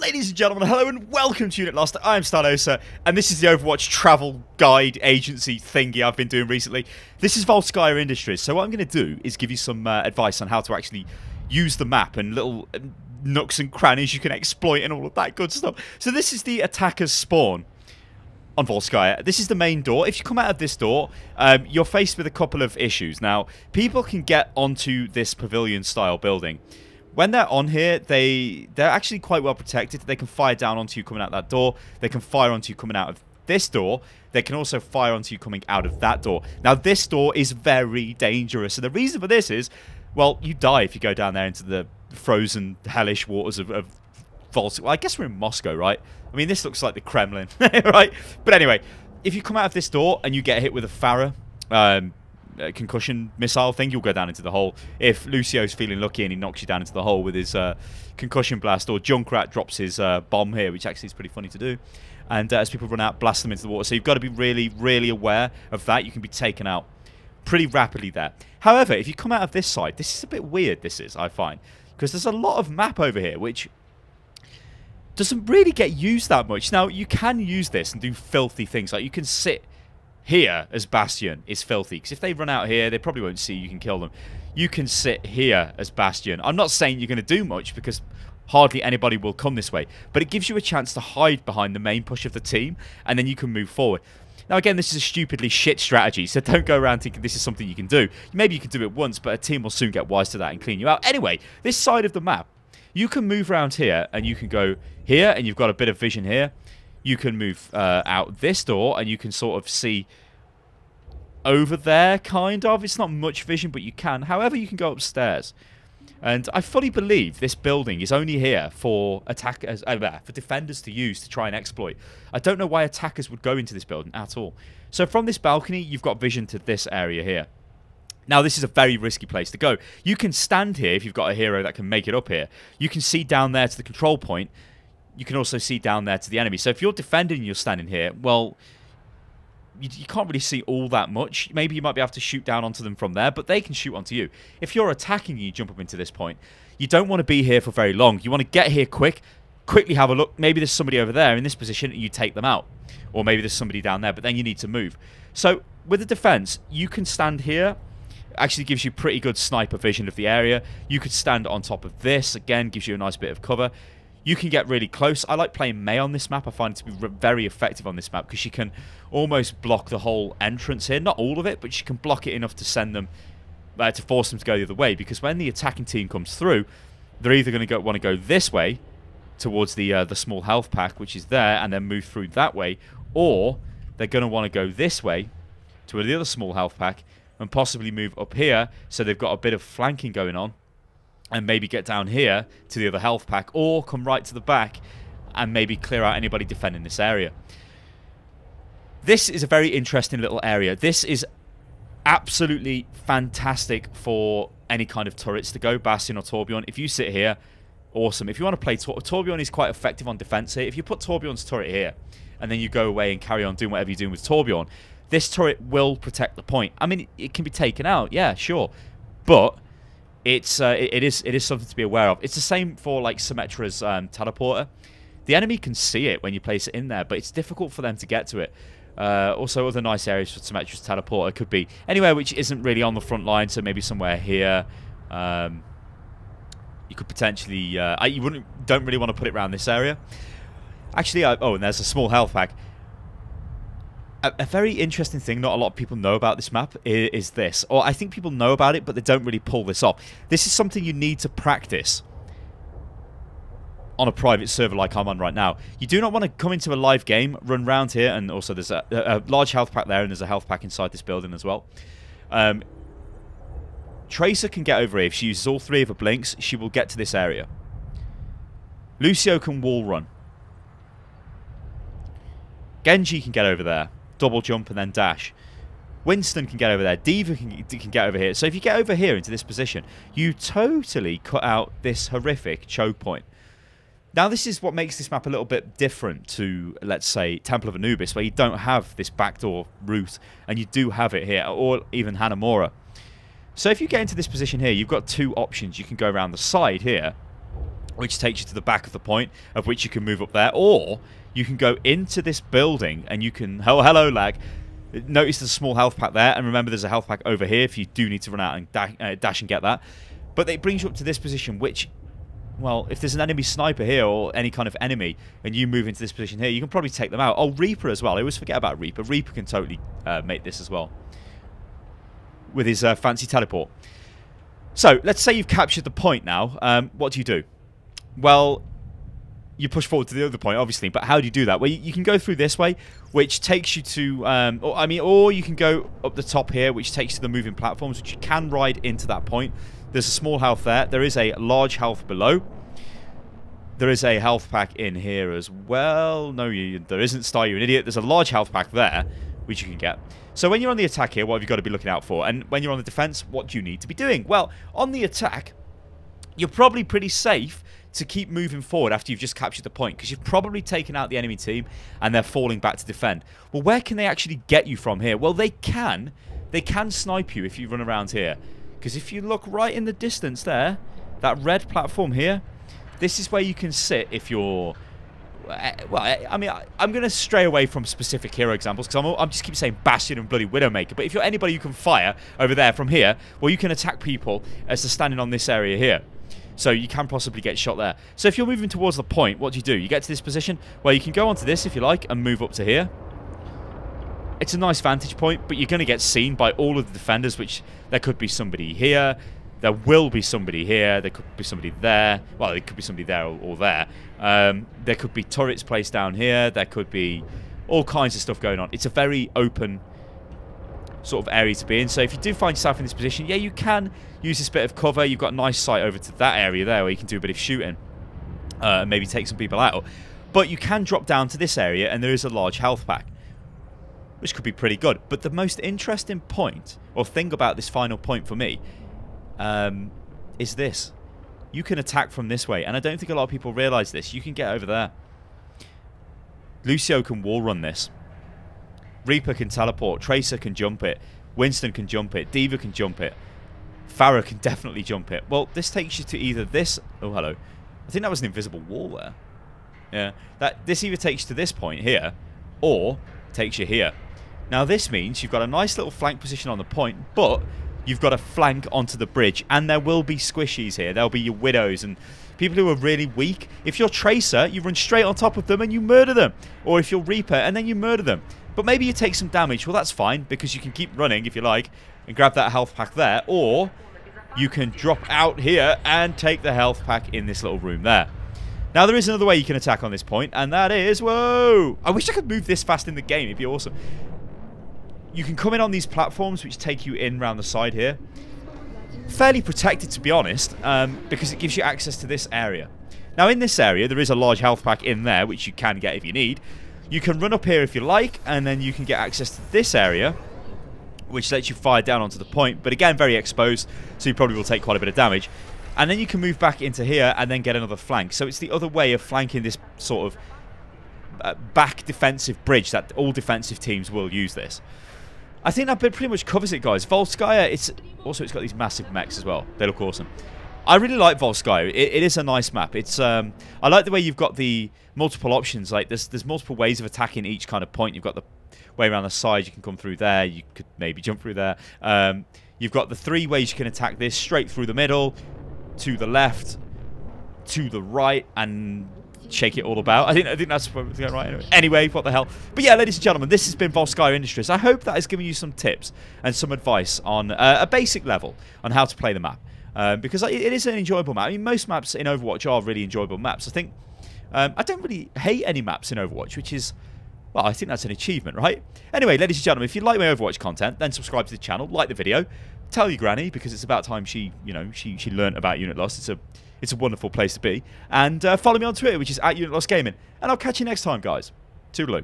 Ladies and gentlemen, hello and welcome to Unit Lost. I'm Stylosa, and this is the Overwatch Travel Guide Agency thingy I've been doing recently. This is Volskaya Industries, so what I'm going to do is give you some advice on how to actually use the map and little nooks and crannies you can exploit and all of that good stuff. So this is the attacker's spawn on Volskaya. This is the main door. If you come out of this door, you're faced with a couple of issues. Now, people can get onto this pavilion-style building. When they're on here, they're actually quite well protected. They can fire down onto you coming out that door. They can fire onto you coming out of this door. They can also fire onto you coming out of that door. Now, this door is very dangerous. And the reason for this is, well, you die if you go down there into the frozen, hellish waters of Volskaya. Well, I guess we're in Moscow, right? I mean, this looks like the Kremlin, right? But anyway, if you come out of this door and you get hit with a Farah, concussion missile thing, you'll go down into the hole. If Lucio's feeling lucky and he knocks you down into the hole with his concussion blast, or Junkrat drops his bomb here, which actually is pretty funny to do, and as people run out, blast them into the water. So you've got to be really, really aware of that. You can be taken out pretty rapidly there. However, if you come out of this side, this is a bit weird, this is, I find, because there's a lot of map over here, which doesn't really get used that much. Now, you can use this and do filthy things, like you can sit here as Bastion is filthy, because if they run out here, they probably won't see you can kill them. You can sit here as Bastion. I'm not saying you're going to do much, because hardly anybody will come this way, but it gives you a chance to hide behind the main push of the team, and then you can move forward. Now, again, this is a stupidly shit strategy, so don't go around thinking this is something you can do. Maybe you can do it once, but a team will soon get wise to that and clean you out. Anyway, this side of the map, you can move around here, and you can go here, and you've got a bit of vision here. You can move out this door, and you can sort of see over there, kind of. It's not much vision, but you can. However, you can go upstairs. And I fully believe this building is only here for attackers, for defenders to use to try and exploit. I don't know why attackers would go into this building at all. So from this balcony, you've got vision to this area here. Now, this is a very risky place to go. You can stand here if you've got a hero that can make it up here. You can see down there to the control point. You can also see down there to the enemy. So if you're defending and you're standing here, well, you can't really see all that much. Maybe you might be able to shoot down onto them from there, but they can shoot onto you. If you're attacking and you jump up into this point, you don't want to be here for very long. You want to get here quickly have a look. Maybe there's somebody over there in this position and you take them out. Or maybe there's somebody down there, but then you need to move. So with the defense, you can stand here. Actually gives you pretty good sniper vision of the area. You could stand on top of this. Again, gives you a nice bit of cover. You can get really close. I like playing May on this map. I find it to be very effective on this map, because she can almost block the whole entrance here. Not all of it, but she can block it enough to send them, to force them to go the other way. Because when the attacking team comes through, they're either going to want to go this way towards the small health pack, which is there, and then move through that way, or they're going to want to go this way to the other small health pack and possibly move up here, so they've got a bit of flanking going on, and maybe get down here to the other health pack, or come right to the back and maybe clear out anybody defending this area. This is a very interesting little area. This is absolutely fantastic for any kind of turrets to go, Bastion or Torbjorn. If you sit here, awesome. If you want to play Torbjorn is quite effective on defense here. If you put Torbjorn's turret here, and then you go away and carry on doing whatever you're doing with Torbjorn, this turret will protect the point. I mean, it can be taken out, yeah, sure, but it is something to be aware of. It's the same for like Symmetra's teleporter. The enemy can see it when you place it in there, but it's difficult for them to get to it. Also, other nice areas for Symmetra's teleporter could be anywhere which isn't really on the front line, so maybe somewhere here. You could potentially you don't really want to put it around this area. Actually, oh, and there's a small health pack. A very interesting thing not a lot of people know about this map is this. Or I think people know about it, but they don't really pull this off. This is something you need to practice on a private server like I'm on right now. You do not want to come into a live game, run around here, and also there's a large health pack there, and there's a health pack inside this building as well. Tracer can get over here. If she uses all three of her blinks, she will get to this area. Lucio can wall run. Genji can get over there. Double jump and then dash. Winston can get over there. Diva can get over here. So if you get over here into this position, you totally cut out this horrific choke point. Now, this is what makes this map a little bit different to, let's say, Temple of Anubis, where you don't have this backdoor route, and you do have it here, or even Hanamura. So if you get into this position here, you've got two options. You can go around the side here, which takes you to the back of the point, of which you can move up there, or you can go into this building and you can... Oh, hello, lag. Notice there's a small health pack there, and remember there's a health pack over here if you do need to run out and dash and get that. But it brings you up to this position, which... Well, if there's an enemy sniper here or any kind of enemy and you move into this position here, you can probably take them out. Oh, Reaper as well. I always forget about Reaper. Reaper can totally make this as well with his fancy teleport. So, let's say you've captured the point now. What do you do? Well, you push forward to the other point, obviously, but how do you do that? Well, you can go through this way, which takes you to... or you can go up the top here, which takes you to the moving platforms, which you can ride into that point. There's a small health there. There is a large health below. There is a health pack in here as well. No, there isn't. Star, you're an idiot. There's a large health pack there, which you can get. So when you're on the attack here, what have you got to be looking out for? And when you're on the defense, what do you need to be doing? Well, on the attack, you're probably pretty safe to keep moving forward after you've just captured the point, because you've probably taken out the enemy team and they're falling back to defend. Well, where can they actually get you from here? Well, they can snipe you if you run around here. Because if you look right in the distance there, that red platform here, this is where you can sit if you're... Well, I mean, I'm going to stray away from specific hero examples because I'm just keep saying Bastion and bloody Widowmaker. But if you're anybody who can fire over there from here, well, you can attack people as they're standing on this area here. So you can possibly get shot there. So if you're moving towards the point, what do? You get to this position where you can go onto this if you like and move up to here. It's a nice vantage point, but you're going to get seen by all of the defenders, which there could be somebody here. There will be somebody here. There could be somebody there. Well, there could be somebody there or there. There could be turrets placed down here. There could be all kinds of stuff going on. It's a very open sort of area to be in. So if you do find yourself in this position, yeah, you can use this bit of cover. You've got a nice sight over to that area there where you can do a bit of shooting. Maybe take some people out. But you can drop down to this area and there is a large health pack, which could be pretty good. But the most interesting point, or thing about this final point for me, is this. You can attack from this way, and I don't think a lot of people realise this. You can get over there. Lucio can wall run this. Reaper can teleport. Tracer can jump it. Winston can jump it. D.Va can jump it. Pharah can definitely jump it. Well, this takes you to either this... Oh, hello. I think that was an invisible wall there. Yeah. This either takes you to this point here, or takes you here. Now, this means you've got a nice little flank position on the point, but you've got a flank onto the bridge, and there will be squishies here. There'll be your widows and people who are really weak. If you're Tracer, you run straight on top of them and you murder them. Or if you're Reaper, and then you murder them. But maybe you take some damage. Well, that's fine, because you can keep running, if you like, and grab that health pack there. Or you can drop out here and take the health pack in this little room there. Now, there is another way you can attack on this point, and that is... Whoa! I wish I could move this fast in the game. It'd be awesome. You can come in on these platforms, which take you in round the side here. Fairly protected, to be honest, because it gives you access to this area. Now, in this area, there is a large health pack in there, which you can get if you need. You can run up here if you like, and then you can get access to this area, which lets you fire down onto the point. But again, very exposed, so you probably will take quite a bit of damage. And then you can move back into here and then get another flank. So it's the other way of flanking this sort of back defensive bridge that all defensive teams will use this. I think that bit pretty much covers it, guys. Volskaya, it's got these massive mechs as well. They look awesome. I really like Volskaya. It is a nice map. It's I like the way you've got the multiple options. Like there's multiple ways of attacking each kind of point. You've got the way around the side. You can come through there. You could maybe jump through there. You've got the 3 ways you can attack this: straight through the middle, to the left, to the right, and shake it all about. I think that's probably right. Anyway, what the hell. But yeah, ladies and gentlemen, this has been Volskaya Industries. I hope that has given you some tips and some advice on a basic level on how to play the map. Because it is an enjoyable map. I mean, most maps in Overwatch are really enjoyable maps. I think I don't really hate any maps in Overwatch, which is, well, I think that's an achievement, right? Anyway, ladies and gentlemen, if you like my Overwatch content, then subscribe to the channel, like the video, tell your granny, because it's about time she learnt about Unit Lost. It's a wonderful place to be. And follow me on Twitter, which is @UnitLostGaming. And I'll catch you next time, guys. Toodaloo.